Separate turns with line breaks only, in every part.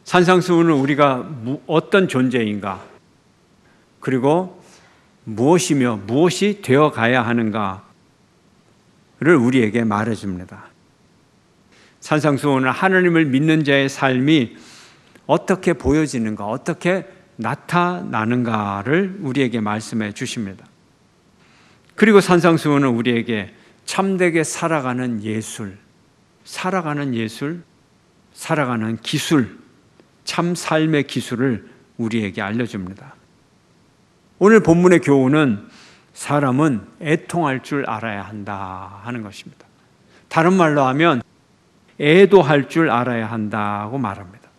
산상수훈은 우리가 어떤 존재인가, 그리고 무엇이며 무엇이 되어가야 하는가를 우리에게 말해줍니다. 산상수훈은 하나님을 믿는 자의 삶이 어떻게 보여지는가, 어떻게 나타나는가를 우리에게 말씀해 주십니다. 그리고 산상수훈은 우리에게 참되게 살아가는 예술, 살아가는 기술, 참 삶의 기술을 우리에게 알려줍니다. 오늘 본문의 교훈은 사람은 애통할 줄 알아야 한다 하는 것입니다. 다른 말로 하면 애도할 줄 알아야 한다고 말합니다.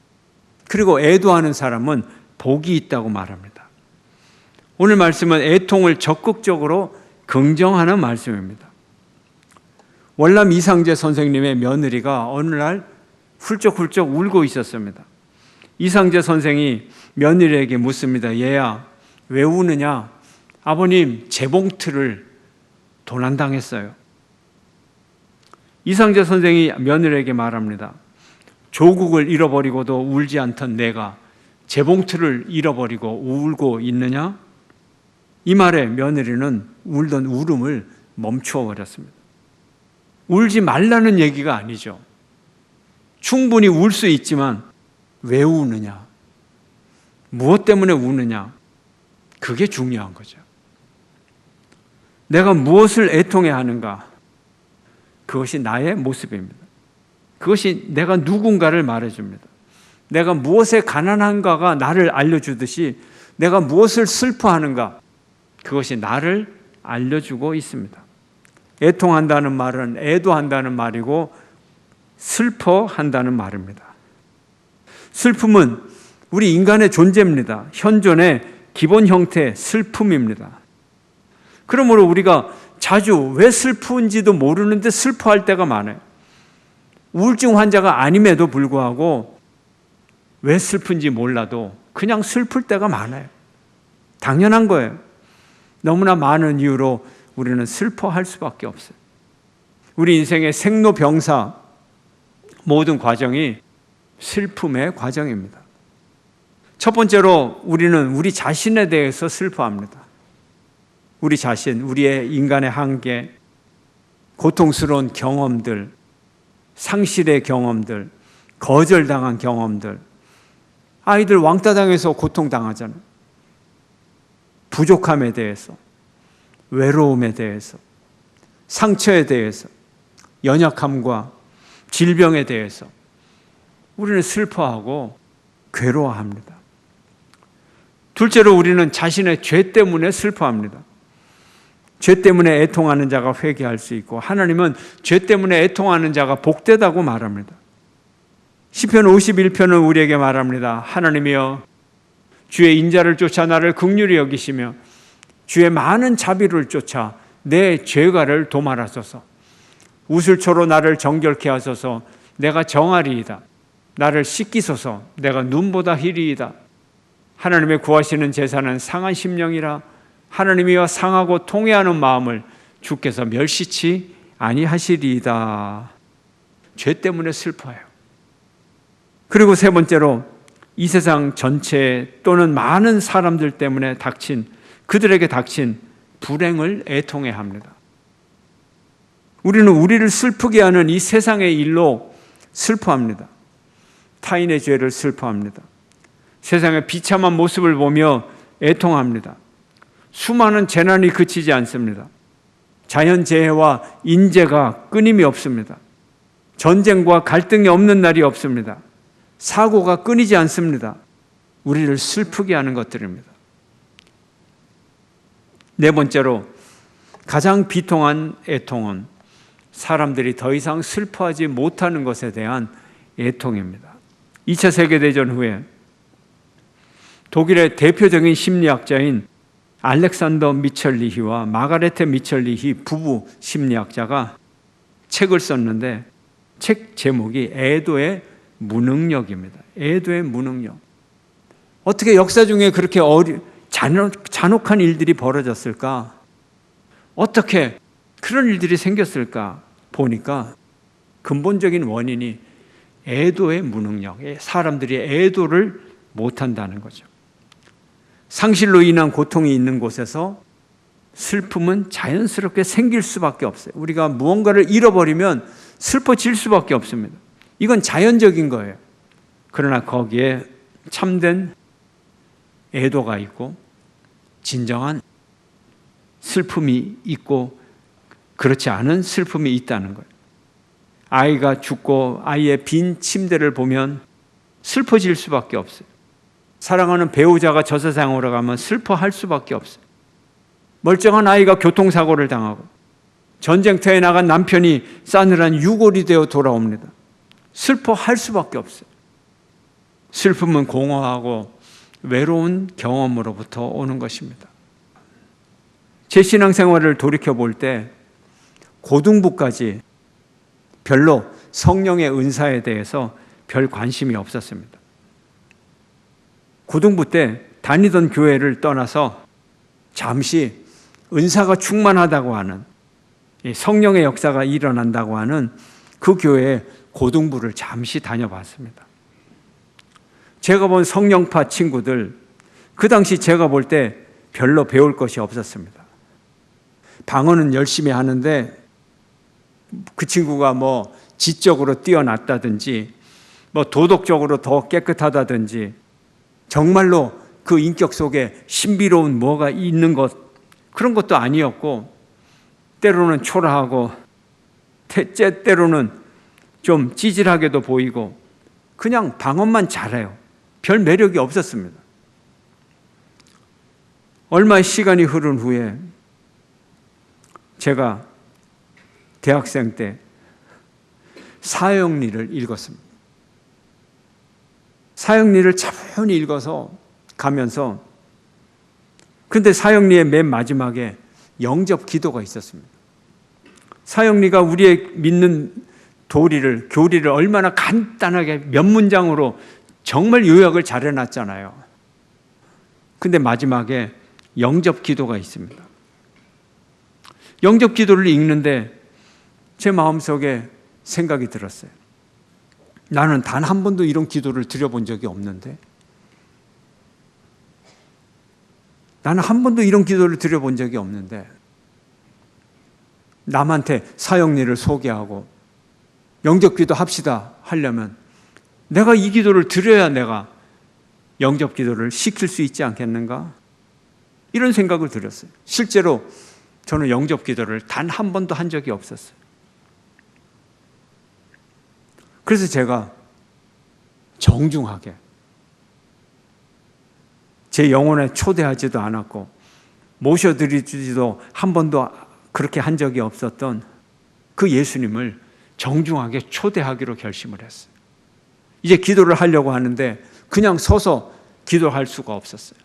그리고 애도하는 사람은 복이 있다고 말합니다. 오늘 말씀은 애통을 적극적으로 긍정하는 말씀입니다. 월남 이상재 선생님의 며느리가 어느 날 훌쩍훌쩍 울고 있었습니다. 이상재 선생이 며느리에게 묻습니다. 얘야, 왜 우느냐? 아버님, 재봉틀을 도난당했어요. 이상재 선생이 며느리에게 말합니다. 조국을 잃어버리고도 울지 않던 내가 재봉틀을 잃어버리고 울고 있느냐? 이 말에 며느리는 울던 울음을 멈추어 버렸습니다. 울지 말라는 얘기가 아니죠. 충분히 울 수 있지만 왜 우느냐? 무엇 때문에 우느냐? 그게 중요한 거죠. 내가 무엇을 애통해야 하는가? 그것이 나의 모습입니다. 그것이 내가 누군가를 말해줍니다. 내가 무엇에 가난한가가 나를 알려주듯이 내가 무엇을 슬퍼하는가? 그것이 나를 알려주고 있습니다. 애통한다는 말은 애도한다는 말이고 슬퍼한다는 말입니다. 슬픔은 우리 인간의 존재입니다. 현존의 기본 형태 슬픔입니다. 그러므로 우리가 자주 왜 슬픈지도 모르는데 슬퍼할 때가 많아요. 우울증 환자가 아님에도 불구하고 왜 슬픈지 몰라도 그냥 슬플 때가 많아요. 당연한 거예요. 너무나 많은 이유로 우리는 슬퍼할 수밖에 없어요. 우리 인생의 생로병사 모든 과정이 슬픔의 과정입니다. 첫 번째로 우리는 우리 자신에 대해서 슬퍼합니다. 우리 자신, 우리의 인간의 한계, 고통스러운 경험들, 상실의 경험들, 거절당한 경험들, 아이들 왕따 당해서 고통당하잖아요. 부족함에 대해서, 외로움에 대해서, 상처에 대해서, 연약함과 질병에 대해서 우리는 슬퍼하고 괴로워합니다. 둘째로 우리는 자신의 죄 때문에 슬퍼합니다. 죄 때문에 애통하는 자가 회개할 수 있고 하나님은 죄 때문에 애통하는 자가 복되다고 말합니다. 시편 51편은 우리에게 말합니다. 하나님이여 주의 인자를 쫓아 나를 긍휼히 여기시며 주의 많은 자비를 쫓아 내 죄가를 도말하소서. 우슬초로 나를 정결케 하소서. 내가 정하리이다. 나를 씻기소서. 내가 눈보다 희리이다. 하나님의 구하시는 제사는 상한 심령이라. 하나님이여 상하고 통회하는 마음을 주께서 멸시치 아니하시리이다. 죄 때문에 슬퍼해요. 그리고 세 번째로 이 세상 전체 또는 많은 사람들 때문에 그들에게 닥친 불행을 애통해 합니다. 우리는 우리를 슬프게 하는 이 세상의 일로 슬퍼합니다. 타인의 죄를 슬퍼합니다. 세상의 비참한 모습을 보며 애통합니다. 수많은 재난이 그치지 않습니다. 자연재해와 인재가 끊임이 없습니다. 전쟁과 갈등이 없는 날이 없습니다. 사고가 끊이지 않습니다. 우리를 슬프게 하는 것들입니다. 네 번째로 가장 비통한 애통은 사람들이 더 이상 슬퍼하지 못하는 것에 대한 애통입니다. 2차 세계대전 후에 독일의 대표적인 심리학자인 알렉산더 미철리히와 마가레테 미철리히 부부 심리학자가 책을 썼는데 책 제목이 애도의 무능력입니다. 애도의 무능력. 어떻게 역사 중에 그렇게 잔혹한 일들이 벌어졌을까? 어떻게 그런 일들이 생겼을까? 보니까 근본적인 원인이 애도의 무능력, 사람들이 애도를 못한다는 거죠. 상실로 인한 고통이 있는 곳에서 슬픔은 자연스럽게 생길 수밖에 없어요. 우리가 무언가를 잃어버리면 슬퍼질 수밖에 없습니다. 이건 자연적인 거예요. 그러나 거기에 참된 애도가 있고 진정한 슬픔이 있고 그렇지 않은 슬픔이 있다는 거예요. 아이가 죽고 아이의 빈 침대를 보면 슬퍼질 수밖에 없어요. 사랑하는 배우자가 저 세상으로 가면 슬퍼할 수밖에 없어요. 멀쩡한 아이가 교통사고를 당하고 전쟁터에 나간 남편이 싸늘한 유골이 되어 돌아옵니다. 슬퍼할 수밖에 없어요. 슬픔은 공허하고 외로운 경험으로부터 오는 것입니다. 제 신앙생활을 돌이켜볼 때 고등부까지 별로 성령의 은사에 대해서 별 관심이 없었습니다. 고등부 때 다니던 교회를 떠나서 잠시 은사가 충만하다고 하는, 성령의 역사가 일어난다고 하는 그 교회에 고등부를 잠시 다녀봤습니다. 제가 본 성령파 친구들, 그 당시 제가 볼 때 별로 배울 것이 없었습니다. 방언은 열심히 하는데 그 친구가 뭐 지적으로 뛰어났다든지 뭐 도덕적으로 더 깨끗하다든지 정말로 그 인격 속에 신비로운 뭐가 있는 것, 그런 것도 아니었고, 때로는 초라하고 때로는 좀 찌질하게도 보이고 그냥 방언만 잘해요. 별 매력이 없었습니다. 얼마의 시간이 흐른 후에 제가 대학생 때 사형리를 읽었습니다. 사형리를 차분히 읽어서 가면서, 근데 사형리의 맨 마지막에 영접 기도가 있었습니다. 사형리가 우리의 믿는 교리를 얼마나 간단하게 몇 문장으로 정말 요약을 잘 해놨잖아요. 근데 마지막에 영접 기도가 있습니다. 영접 기도를 읽는데 제 마음속에 생각이 들었어요. 나는 단 한 번도 이런 기도를 드려본 적이 없는데, 나는 한 번도 이런 기도를 드려본 적이 없는데 남한테 사형리를 소개하고 영접기도 합시다 하려면 내가 이 기도를 드려야 내가 영접기도를 시킬 수 있지 않겠는가? 이런 생각을 들었어요. 실제로 저는 영접기도를 단 한 번도 한 적이 없었어요. 그래서 제가 정중하게 제 영혼에 초대하지도 않았고 모셔드리지도 한 번도 그렇게 한 적이 없었던 그 예수님을 정중하게 초대하기로 결심을 했어요. 이제 기도를 하려고 하는데 그냥 서서 기도할 수가 없었어요.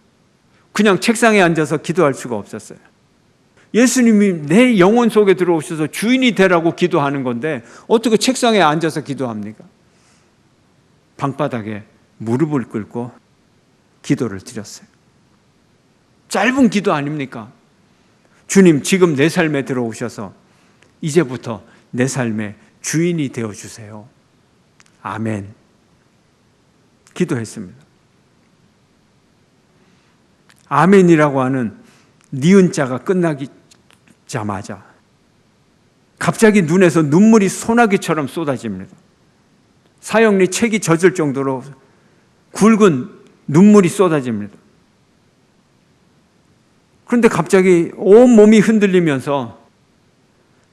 그냥 책상에 앉아서 기도할 수가 없었어요. 예수님이 내 영혼 속에 들어오셔서 주인이 되라고 기도하는 건데 어떻게 책상에 앉아서 기도합니까? 방바닥에 무릎을 꿇고 기도를 드렸어요. 짧은 기도 아닙니까? 주님, 지금 내 삶에 들어오셔서 이제부터 내 삶의 주인이 되어주세요. 아멘. 기도했습니다. 아멘이라고 하는 니은자가 끝나기자마자 갑자기 눈에서 눈물이 소나기처럼 쏟아집니다. 사형리 책이 젖을 정도로 굵은 눈물이 쏟아집니다. 그런데 갑자기 온 몸이 흔들리면서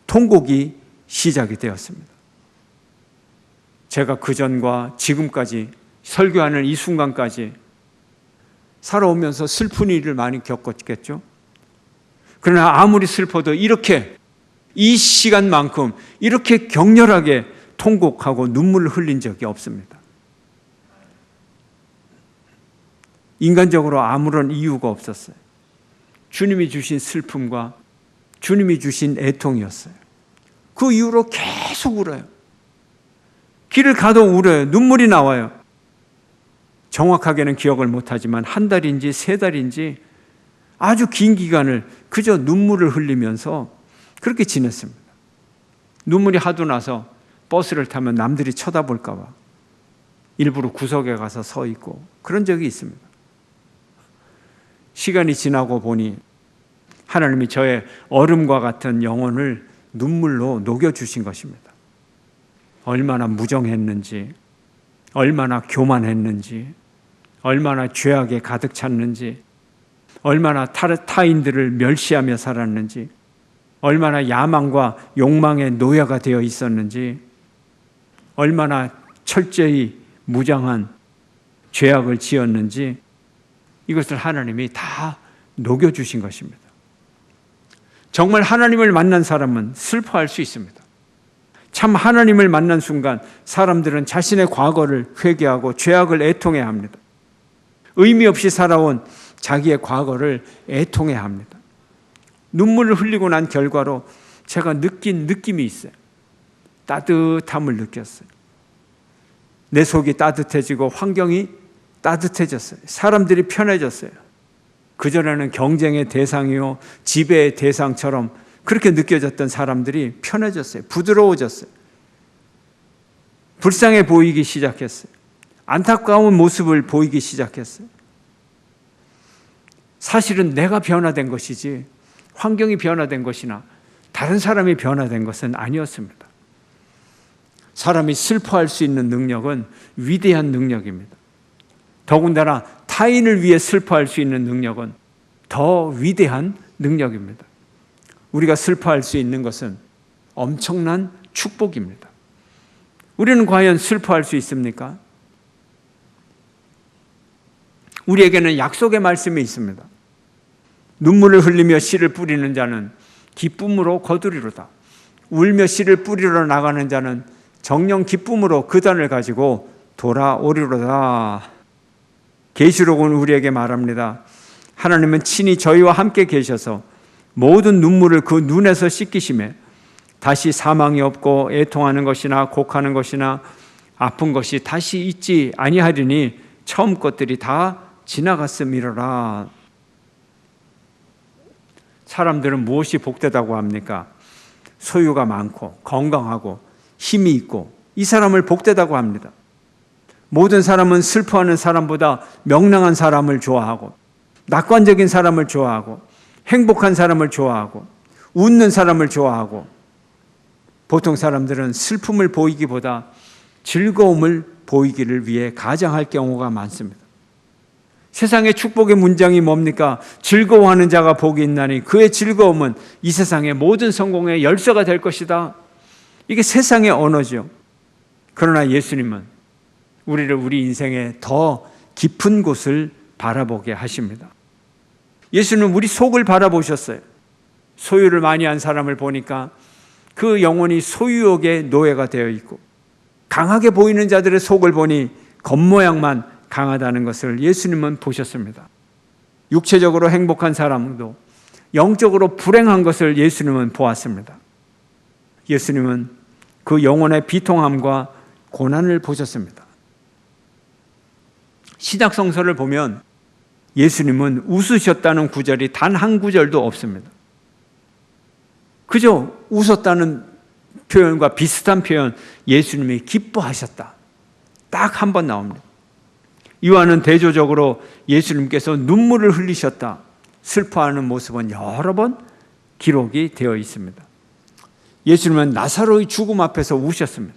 통곡이 시작이 되었습니다. 제가 그전과 지금까지 설교하는 이 순간까지 살아오면서 슬픈 일을 많이 겪었겠죠. 그러나 아무리 슬퍼도 이렇게 이 시간만큼 이렇게 격렬하게 통곡하고 눈물을 흘린 적이 없습니다. 인간적으로 아무런 이유가 없었어요. 주님이 주신 슬픔과 주님이 주신 애통이었어요. 그 이후로 계속 울어요. 길을 가도 울어요. 눈물이 나와요. 정확하게는 기억을 못하지만 한 달인지 세 달인지 아주 긴 기간을 그저 눈물을 흘리면서 그렇게 지냈습니다. 눈물이 하도 나서 버스를 타면 남들이 쳐다볼까 봐 일부러 구석에 가서 서 있고 그런 적이 있습니다. 시간이 지나고 보니 하나님이 저의 얼음과 같은 영혼을 눈물로 녹여주신 것입니다. 얼마나 무정했는지, 얼마나 교만했는지, 얼마나 죄악에 가득 찼는지, 얼마나 타인들을 멸시하며 살았는지, 얼마나 야망과 욕망의 노예가 되어 있었는지, 얼마나 철저히 무장한 죄악을 지었는지, 이것을 하나님이 다 녹여주신 것입니다. 정말 하나님을 만난 사람은 슬퍼할 수 있습니다. 참 하나님을 만난 순간 사람들은 자신의 과거를 회개하고 죄악을 애통해야 합니다. 의미 없이 살아온 자기의 과거를 애통해야 합니다. 눈물을 흘리고 난 결과로 제가 느낀 느낌이 있어요. 따뜻함을 느꼈어요. 내 속이 따뜻해지고 환경이 따뜻해졌어요. 사람들이 편해졌어요. 그전에는 경쟁의 대상이요, 지배의 대상처럼 그렇게 느껴졌던 사람들이 편해졌어요. 부드러워졌어요. 불쌍해 보이기 시작했어요. 안타까운 모습을 보이기 시작했어요. 사실은 내가 변화된 것이지 환경이 변화된 것이나 다른 사람이 변화된 것은 아니었습니다. 사람이 슬퍼할 수 있는 능력은 위대한 능력입니다. 더군다나 타인을 위해 슬퍼할 수 있는 능력은 더 위대한 능력입니다. 우리가 슬퍼할 수 있는 것은 엄청난 축복입니다. 우리는 과연 슬퍼할 수 있습니까? 우리에게는 약속의 말씀이 있습니다. 눈물을 흘리며 씨를 뿌리는 자는 기쁨으로 거두리로다. 울며 씨를 뿌리러 나가는 자는 정녕 기쁨으로 그 단을 가지고 돌아오리로다. 계시록은 우리에게 말합니다. 하나님은 친히 저희와 함께 계셔서 모든 눈물을 그 눈에서 씻기심에 다시 사망이 없고 애통하는 것이나 곡하는 것이나 아픈 것이 다시 있지 아니하리니 처음 것들이 다 지나갔음이로라. 사람들은 무엇이 복되다고 합니까? 소유가 많고 건강하고 힘이 있고 이 사람을 복되다고 합니다. 모든 사람은 슬퍼하는 사람보다 명랑한 사람을 좋아하고 낙관적인 사람을 좋아하고 행복한 사람을 좋아하고 웃는 사람을 좋아하고 보통 사람들은 슬픔을 보이기보다 즐거움을 보이기를 위해 가장할 경우가 많습니다. 세상의 축복의 문장이 뭡니까? 즐거워하는 자가 복이 있나니 그의 즐거움은 이 세상의 모든 성공의 열쇠가 될 것이다. 이게 세상의 언어죠. 그러나 예수님은 우리를 우리 인생의 더 깊은 곳을 바라보게 하십니다. 예수는 우리 속을 바라보셨어요. 소유를 많이 한 사람을 보니까 그 영혼이 소유욕의 노예가 되어 있고 강하게 보이는 자들의 속을 보니 겉모양만 강하다는 것을 예수님은 보셨습니다. 육체적으로 행복한 사람도 영적으로 불행한 것을 예수님은 보았습니다. 예수님은 그 영혼의 비통함과 고난을 보셨습니다. 신약성서를 보면 예수님은 웃으셨다는 구절이 단 한 구절도 없습니다. 그저 웃었다는 표현과 비슷한 표현, 예수님이 기뻐하셨다. 딱 한 번 나옵니다. 요한은 대조적으로 예수님께서 눈물을 흘리셨다, 슬퍼하는 모습은 여러 번 기록이 되어 있습니다. 예수님은 나사로의 죽음 앞에서 우셨습니다.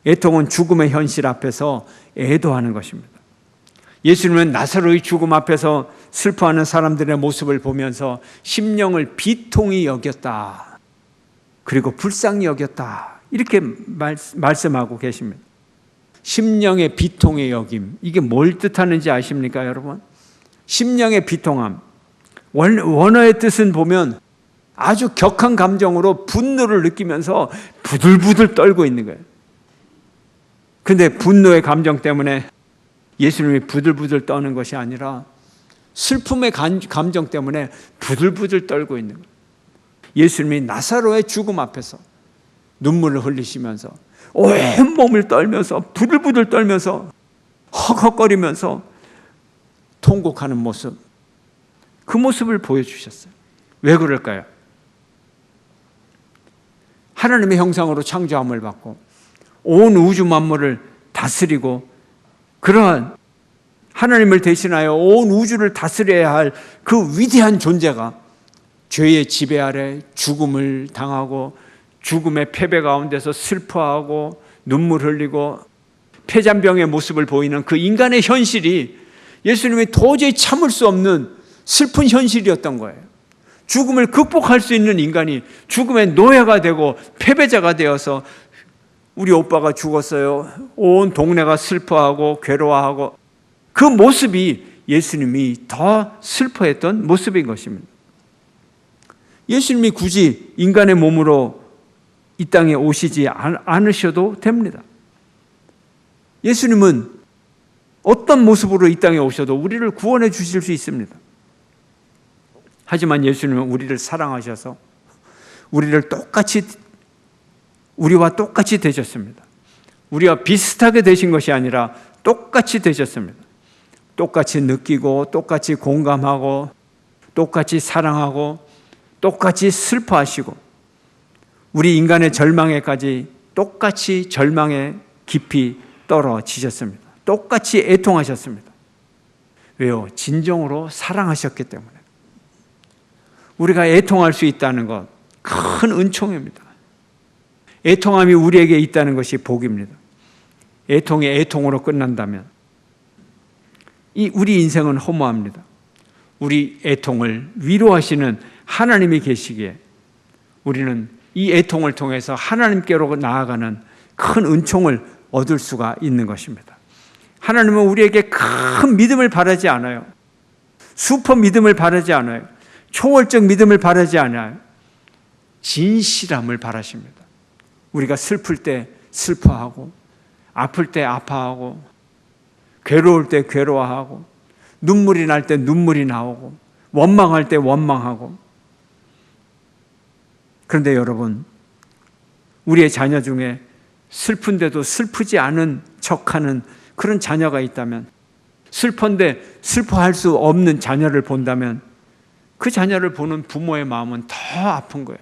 애통은 죽음의 현실 앞에서 애도하는 것입니다. 예수님은 나사로의 죽음 앞에서 슬퍼하는 사람들의 모습을 보면서 심령을 비통히 여겼다. 그리고 불쌍히 여겼다. 이렇게 말씀하고 계십니다. 심령의 비통의 여김. 이게 뭘 뜻하는지 아십니까, 여러분? 심령의 비통함. 원어의 뜻은 보면 아주 격한 감정으로 분노를 느끼면서 부들부들 떨고 있는 거예요. 근데 분노의 감정 때문에 예수님이 부들부들 떠는 것이 아니라 슬픔의 감정 때문에 부들부들 떨고 있는 거예요. 예수님이 나사로의 죽음 앞에서 눈물을 흘리시면서 온 몸을 떨면서 부들부들 떨면서 헉헉거리면서 통곡하는 모습, 그 모습을 보여주셨어요. 왜 그럴까요? 하나님의 형상으로 창조함을 받고 온 우주 만물을 다 다스리고 그러한 하나님을 대신하여 온 우주를 다스려야 할 그 위대한 존재가 죄의 지배 아래 죽음을 당하고 죽음의 패배 가운데서 슬퍼하고 눈물 흘리고 폐잔병의 모습을 보이는 그 인간의 현실이 예수님이 도저히 참을 수 없는 슬픈 현실이었던 거예요. 죽음을 극복할 수 있는 인간이 죽음의 노예가 되고 패배자가 되어서 우리 오빠가 죽었어요. 온 동네가 슬퍼하고 괴로워하고 그 모습이 예수님이 더 슬퍼했던 모습인 것입니다. 예수님이 굳이 인간의 몸으로 이 땅에 오시지 않으셔도 됩니다. 예수님은 어떤 모습으로 이 땅에 오셔도 우리를 구원해 주실 수 있습니다. 하지만 예수님은 우리를 사랑하셔서 우리와 똑같이 되셨습니다. 우리와 비슷하게 되신 것이 아니라 똑같이 되셨습니다. 똑같이 느끼고 똑같이 공감하고 똑같이 사랑하고 똑같이 슬퍼하시고 우리 인간의 절망에까지 똑같이 절망에 깊이 떨어지셨습니다. 똑같이 애통하셨습니다. 왜요? 진정으로 사랑하셨기 때문에. 우리가 애통할 수 있다는 것, 큰 은총입니다. 애통함이 우리에게 있다는 것이 복입니다. 애통이 애통으로 끝난다면 우리 인생은 허무합니다. 우리 애통을 위로하시는 하나님이 계시기에 우리는 이 애통을 통해서 하나님께로 나아가는 큰 은총을 얻을 수가 있는 것입니다. 하나님은 우리에게 큰 믿음을 바라지 않아요. 슈퍼 믿음을 바라지 않아요. 초월적 믿음을 바라지 않아요. 진실함을 바라십니다. 우리가 슬플 때 슬퍼하고 아플 때 아파하고 괴로울 때 괴로워하고 눈물이 날 때 눈물이 나오고 원망할 때 원망하고. 그런데 여러분, 우리의 자녀 중에 슬픈데도 슬프지 않은 척하는 그런 자녀가 있다면, 슬픈데 슬퍼할 수 없는 자녀를 본다면 그 자녀를 보는 부모의 마음은 더 아픈 거예요.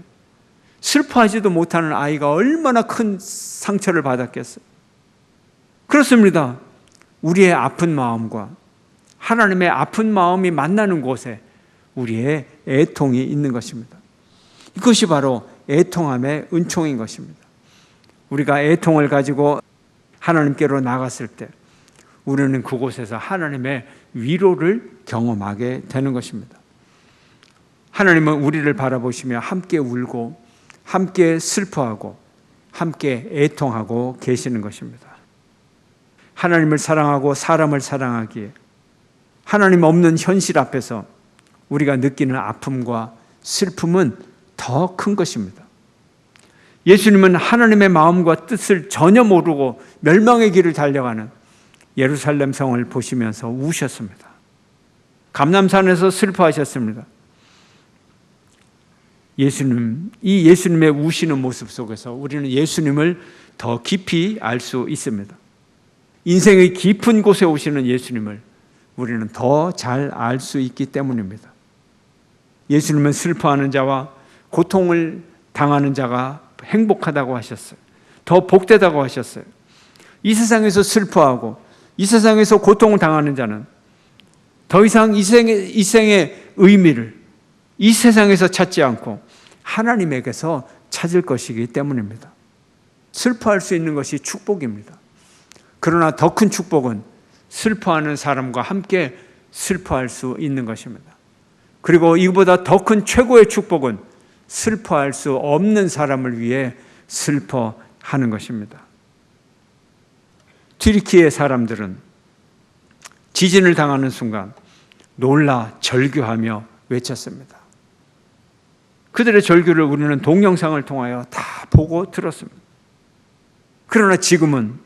슬퍼하지도 못하는 아이가 얼마나 큰 상처를 받았겠어요. 그렇습니다. 우리의 아픈 마음과 하나님의 아픈 마음이 만나는 곳에 우리의 애통이 있는 것입니다. 이것이 바로 애통함의 은총인 것입니다. 우리가 애통을 가지고 하나님께로 나갔을 때 우리는 그곳에서 하나님의 위로를 경험하게 되는 것입니다. 하나님은 우리를 바라보시며 함께 울고 함께 슬퍼하고 함께 애통하고 계시는 것입니다. 하나님을 사랑하고 사람을 사랑하기에 하나님 없는 현실 앞에서 우리가 느끼는 아픔과 슬픔은 더 큰 것입니다. 예수님은 하나님의 마음과 뜻을 전혀 모르고 멸망의 길을 달려가는 예루살렘 성을 보시면서 우셨습니다. 감람산에서 슬퍼하셨습니다. 이 예수님의 우시는 모습 속에서 우리는 예수님을 더 깊이 알 수 있습니다. 인생의 깊은 곳에 오시는 예수님을 우리는 더 잘 알 수 있기 때문입니다. 예수님은 슬퍼하는 자와 고통을 당하는 자가 행복하다고 하셨어요. 더 복되다고 하셨어요. 이 세상에서 슬퍼하고 이 세상에서 고통을 당하는 자는 더 이상 이 생의 의미를 이 세상에서 찾지 않고 하나님에게서 찾을 것이기 때문입니다. 슬퍼할 수 있는 것이 축복입니다. 그러나 더 큰 축복은 슬퍼하는 사람과 함께 슬퍼할 수 있는 것입니다. 그리고 이보다 더 큰 최고의 축복은 슬퍼할 수 없는 사람을 위해 슬퍼하는 것입니다. 튀르키예 사람들은 지진을 당하는 순간 놀라 절규하며 외쳤습니다. 그들의 절규를 우리는 동영상을 통하여 다 보고 들었습니다. 그러나 지금은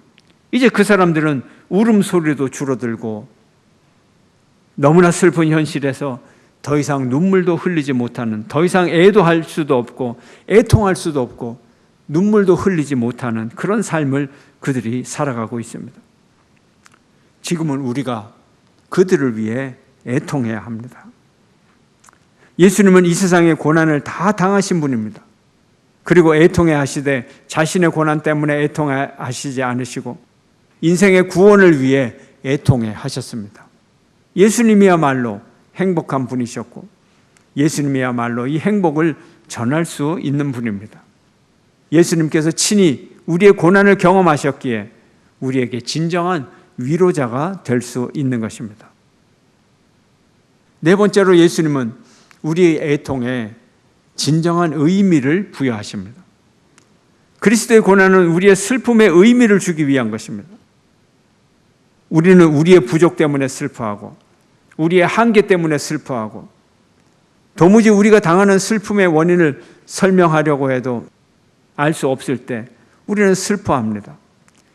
이제 그 사람들은 울음소리도 줄어들고 너무나 슬픈 현실에서 더 이상 눈물도 흘리지 못하는, 더 이상 애도할 수도 없고 애통할 수도 없고 눈물도 흘리지 못하는 그런 삶을 그들이 살아가고 있습니다. 지금은 우리가 그들을 위해 애통해야 합니다. 예수님은 이 세상의 고난을 다 당하신 분입니다. 그리고 애통해 하시되 자신의 고난 때문에 애통하시지 않으시고 인생의 구원을 위해 애통해 하셨습니다. 예수님이야말로 행복한 분이셨고 예수님이야말로 이 행복을 전할 수 있는 분입니다. 예수님께서 친히 우리의 고난을 경험하셨기에 우리에게 진정한 위로자가 될 수 있는 것입니다. 네 번째로 예수님은 우리의 애통에 진정한 의미를 부여하십니다. 그리스도의 고난은 우리의 슬픔에 의미를 주기 위한 것입니다. 우리는 우리의 부족 때문에 슬퍼하고 우리의 한계 때문에 슬퍼하고 도무지 우리가 당하는 슬픔의 원인을 설명하려고 해도 알 수 없을 때 우리는 슬퍼합니다.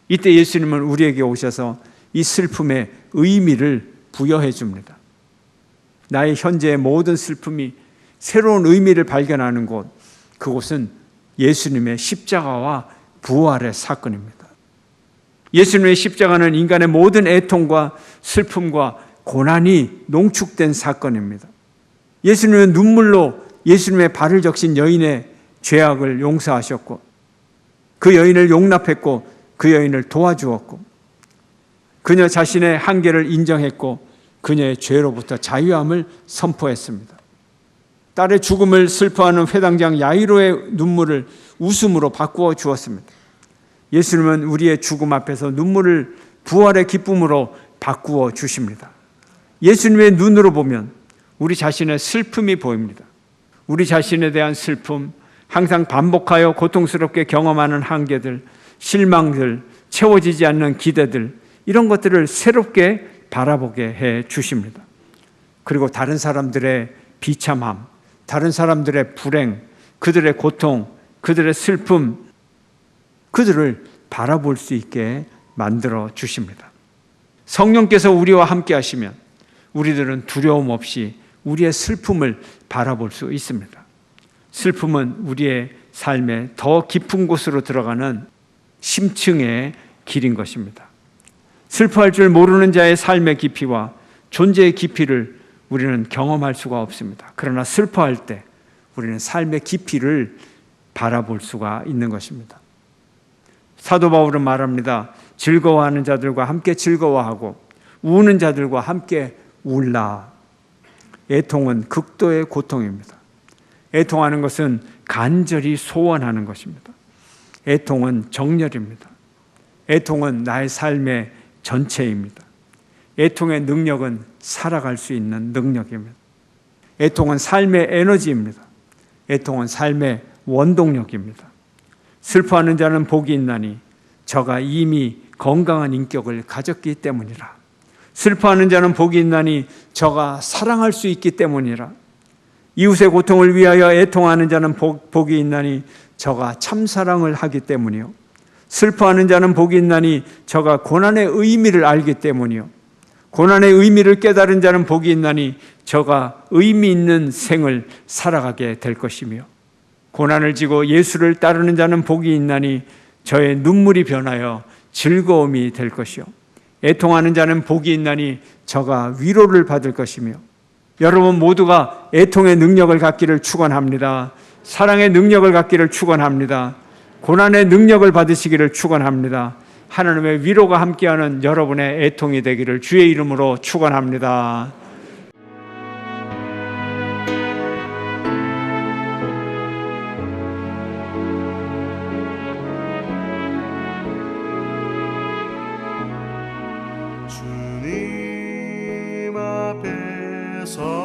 이때 예수님은 우리에게 오셔서 이 슬픔의 의미를 부여해 줍니다. 나의 현재의 모든 슬픔이 새로운 의미를 발견하는 곳, 그곳은 예수님의 십자가와 부활의 사건입니다. 예수님의 십자가는 인간의 모든 애통과 슬픔과 고난이 농축된 사건입니다. 예수님은 눈물로 예수님의 발을 적신 여인의 죄악을 용서하셨고 그 여인을 용납했고 그 여인을 도와주었고 그녀 자신의 한계를 인정했고 그녀의 죄로부터 자유함을 선포했습니다. 딸의 죽음을 슬퍼하는 회당장 야이로의 눈물을 웃음으로 바꾸어 주었습니다. 예수님은 우리의 죽음 앞에서 눈물을 부활의 기쁨으로 바꾸어 주십니다. 예수님의 눈으로 보면 우리 자신의 슬픔이 보입니다. 우리 자신에 대한 슬픔, 항상 반복하여 고통스럽게 경험하는 한계들, 실망들, 채워지지 않는 기대들, 이런 것들을 새롭게 바라보게 해 주십니다. 그리고 다른 사람들의 비참함, 다른 사람들의 불행, 그들의 고통, 그들의 슬픔, 그들을 바라볼 수 있게 만들어 주십니다. 성령께서 우리와 함께 하시면 우리들은 두려움 없이 우리의 슬픔을 바라볼 수 있습니다. 슬픔은 우리의 삶의 더 깊은 곳으로 들어가는 심층의 길인 것입니다. 슬퍼할 줄 모르는 자의 삶의 깊이와 존재의 깊이를 우리는 경험할 수가 없습니다. 그러나 슬퍼할 때 우리는 삶의 깊이를 바라볼 수가 있는 것입니다. 사도 바울은 말합니다. 즐거워하는 자들과 함께 즐거워하고 우는 자들과 함께 울라. 애통은 극도의 고통입니다. 애통하는 것은 간절히 소원하는 것입니다. 애통은 정열입니다. 애통은 나의 삶의 전체입니다. 애통의 능력은 살아갈 수 있는 능력입니다. 애통은 삶의 에너지입니다. 애통은 삶의 원동력입니다. 슬퍼하는 자는 복이 있나니 저가 이미 건강한 인격을 가졌기 때문이라. 슬퍼하는 자는 복이 있나니 저가 사랑할 수 있기 때문이라. 이웃의 고통을 위하여 애통하는 자는 복이 있나니 저가 참사랑을 하기 때문이요. 슬퍼하는 자는 복이 있나니 저가 고난의 의미를 알기 때문이요. 고난의 의미를 깨달은 자는 복이 있나니 저가 의미 있는 생을 살아가게 될 것이며 고난을 지고 예수를 따르는 자는 복이 있나니 저의 눈물이 변하여 즐거움이 될 것이요. 애통하는 자는 복이 있나니 저가 위로를 받을 것이며 여러분 모두가 애통의 능력을 갖기를 축원합니다. 사랑의 능력을 갖기를 축원합니다. 고난의 능력을 받으시기를 축원합니다. 하나님의 위로가 함께하는 여러분의 애통이 되기를 주의 이름으로 축원합니다.
주님 앞에서